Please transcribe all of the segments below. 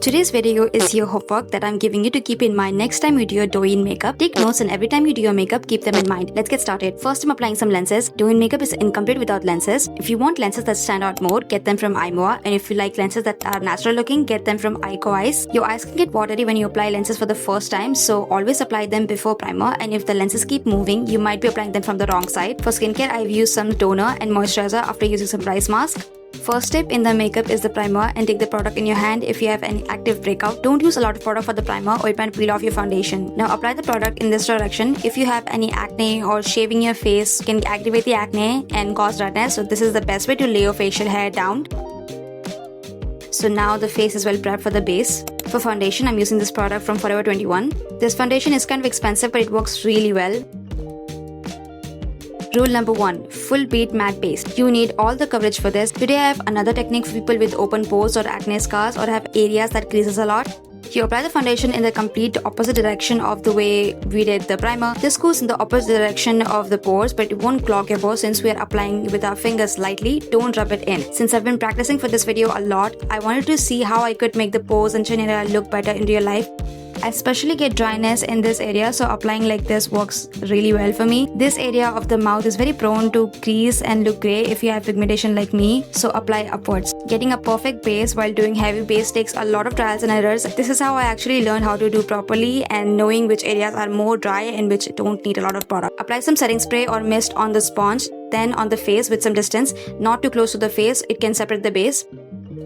Today's video is your homework that I'm giving you to keep in mind next time you do your Douyin makeup. Take notes and every time you do your makeup, keep them in mind. Let's get started. First, I'm applying some lenses. Douyin makeup is incomplete without lenses. If you want lenses that stand out more, get them from Imoa. And if you like lenses that are natural looking, get them from Ico Eyes. Your eyes can get watery when you apply lenses for the first time, so always apply them before primer. And if the lenses keep moving, you might be applying them from the wrong side. For skincare, I've used some toner and moisturizer after using some rice mask. First step in the makeup is the primer, and take the product in your hand if you have any active breakout. Don't use a lot of product for the primer or it might peel off your foundation. Now apply the product in this direction. If you have any acne or shaving your face can activate the acne and cause redness, so this is the best way to lay your facial hair down. So now the face is well prepped for the base. For foundation, I'm using this product from Forever 21. This foundation is kind of expensive but it works really well. Rule number 1. Full bead matte base. You need all the coverage for this. Today I have another technique for people with open pores or acne scars or have areas that creases a lot. You apply the foundation in the complete opposite direction of the way we did the primer. This goes in the opposite direction of the pores, but it won't clog your pores since we are applying with our fingers lightly. Don't rub it in. Since I've been practicing for this video a lot, I wanted to see how I could make the pores and chin area look better in real life. I especially get dryness in this area, so applying like this works really well for me. This area of the mouth is very prone to crease and look grey if you have pigmentation like me, so apply upwards. Getting a perfect base while doing heavy base takes a lot of trials and errors. This is how I actually learned how to do properly and knowing which areas are more dry and which don't need a lot of product. Apply some setting spray or mist on the sponge, then on the face with some distance, not too close to the face, it can separate the base.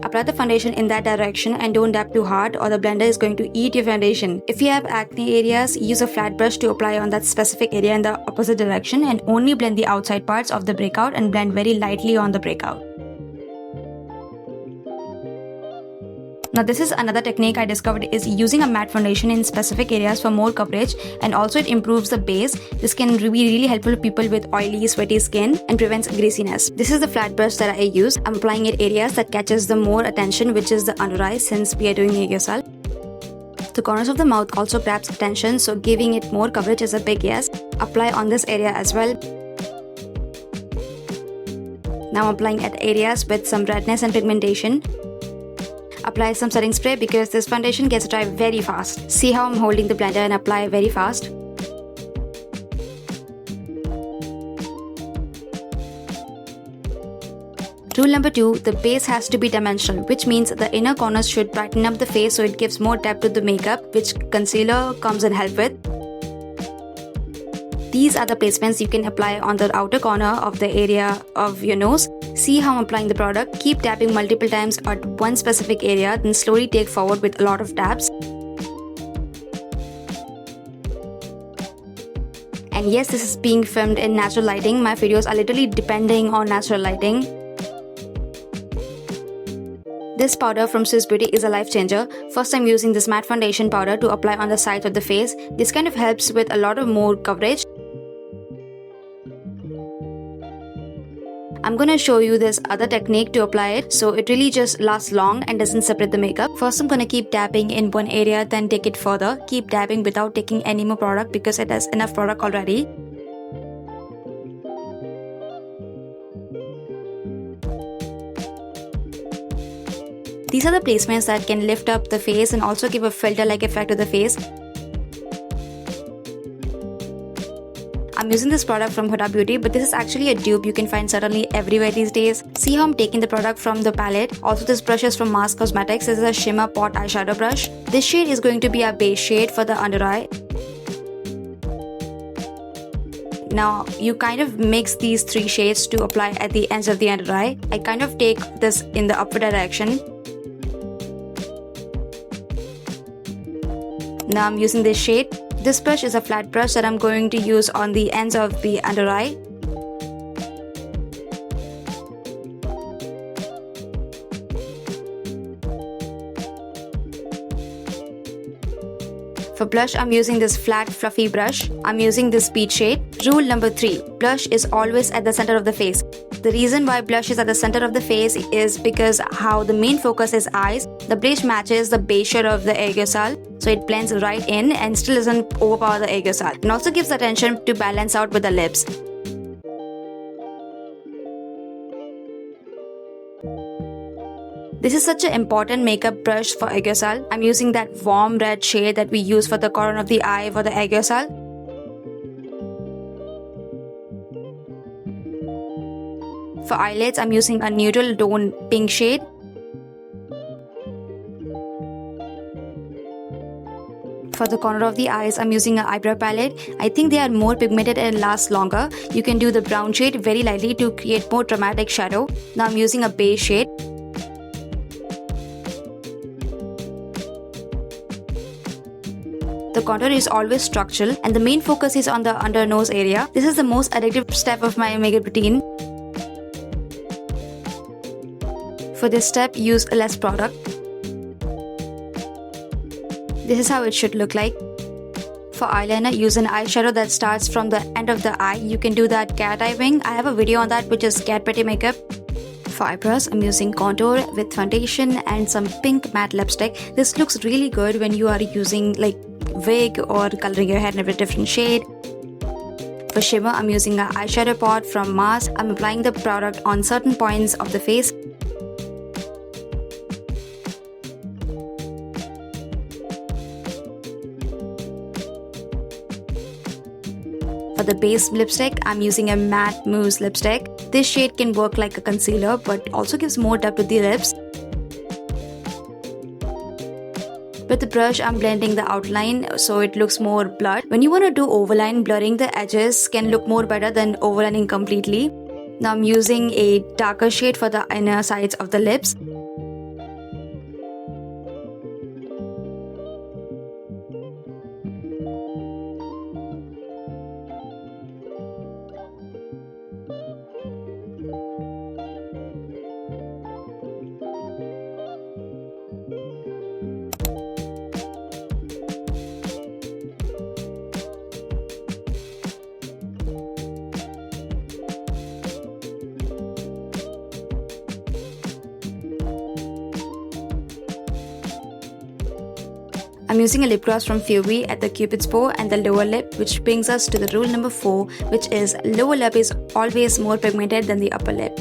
Apply the foundation in that direction and don't dab too hard or the blender is going to eat your foundation. If you have acne areas, use a flat brush to apply on that specific area in the opposite direction and only blend the outside parts of the breakout and blend very lightly on the breakout. Now this is another technique I discovered is using a matte foundation in specific areas for more coverage, and also it improves the base. This can be really helpful to people with oily, sweaty skin and prevents greasiness. This is the flat brush that I use. I'm applying it areas that catches the more attention, which is the under eye since we are doing it yourself. The corners of the mouth also grabs attention, so giving it more coverage is a big yes. Apply on this area as well. Now I'm applying at areas with some redness and pigmentation. Apply some setting spray because this foundation gets dry very fast. See how I'm holding the blender and apply very fast. Rule number 2, the base has to be dimensional, which means the inner corners should brighten up the face so it gives more depth to the makeup, which concealer comes and help with. These are the placements you can apply on the outer corner of the area of your nose. See how I'm applying the product. Keep tapping multiple times at one specific area, then slowly take forward with a lot of taps. And yes, this is being filmed in natural lighting. My videos are literally depending on natural lighting. This powder from Swiss Beauty is a life changer. First, I'm using this matte foundation powder to apply on the sides of the face. This kind of helps with a lot of more coverage. I'm gonna show you this other technique to apply it so it really just lasts long and doesn't separate the makeup. First, I'm gonna keep dabbing in one area, then take it further. Keep dabbing without taking any more product because it has enough product already. These are the placements that can lift up the face and also give a filter-like effect to the face. I'm using this product from Huda Beauty, but this is actually a dupe you can find certainly everywhere these days. See how I'm taking the product from the palette. Also, this brush is from Mars Cosmetics. This is a shimmer pot eyeshadow brush. This shade is going to be a base shade for the under eye. Now, you kind of mix these 3 shades to apply at the ends of the under eye. I kind of take this in the upward direction. Now I'm using this shade. This brush is a flat brush that I'm going to use on the ends of the under eye. For blush, I'm using this flat fluffy brush. I'm using this peach shade. Rule number 3, blush is always at the center of the face. The reason why blush is at the center of the face is because how the main focus is eyes. The blush matches the base shade of the aerosol, so it blends right in and still doesn't overpower the aerosol. And also gives attention to balance out with the lips. This is such an important makeup brush for aerosol. I'm using that warm red shade that we use for the corner of the eye for the aerosol. For eyelids, I'm using a neutral tone pink shade. For the corner of the eyes, I'm using an eyebrow palette. I think they are more pigmented and last longer. You can do the brown shade very lightly to create more dramatic shadow. Now I'm using a beige shade. The contour is always structural and the main focus is on the under nose area. This is the most addictive step of my makeup routine. For this step, use less product. This is how it should look like. For eyeliner, use an eyeshadow that starts from the end of the eye. You can do that cat eye wing. I have a video on that, which is cat petty makeup. For eyebrows, I'm using contour with foundation and some pink matte lipstick. This looks really good when you are using like wig or coloring your hair in a different shade. For shimmer, I'm using an eyeshadow pot from Mars. I'm applying the product on certain points of the face. For the base lipstick, I'm using a matte mousse lipstick. This shade can work like a concealer but also gives more depth to the lips. With the brush, I'm blending the outline so it looks more blurred. When you want to do overline, blurring the edges can look more better than overlining completely. Now I'm using a darker shade for the inner sides of the lips. I'm using a lip gloss from Fury at the Cupid's bow and the lower lip, which brings us to the rule number 4, which is lower lip is always more pigmented than the upper lip.